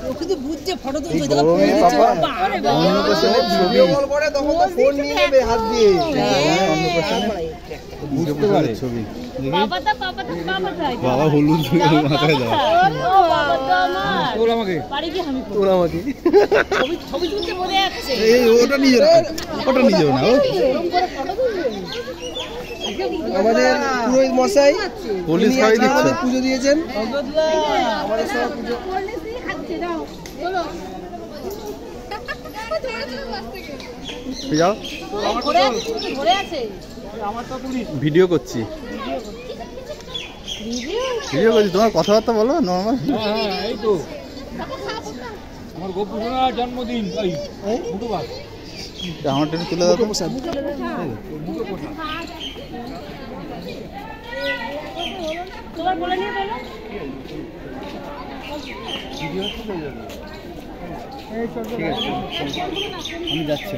ও কিন্তু বুঝছে ফটো তুলছে বুঝতে পারে ছবি বাবা হলুদ মাথায় দাও ওটা নিয়ে না আমাদের পুরোহিত মশাই পুলিশ খাওয়াই দিচ্ছে পুজো দিয়েছেন আমাদের সব পুজো যাও ভিডিও করছি তোমার কথাবার্তা বলো নর্মাল এই তো আমার গোপু সোনার জন্মদিন আমার টেনে তুলে দাও ঠিক আছে আমি যাচ্ছি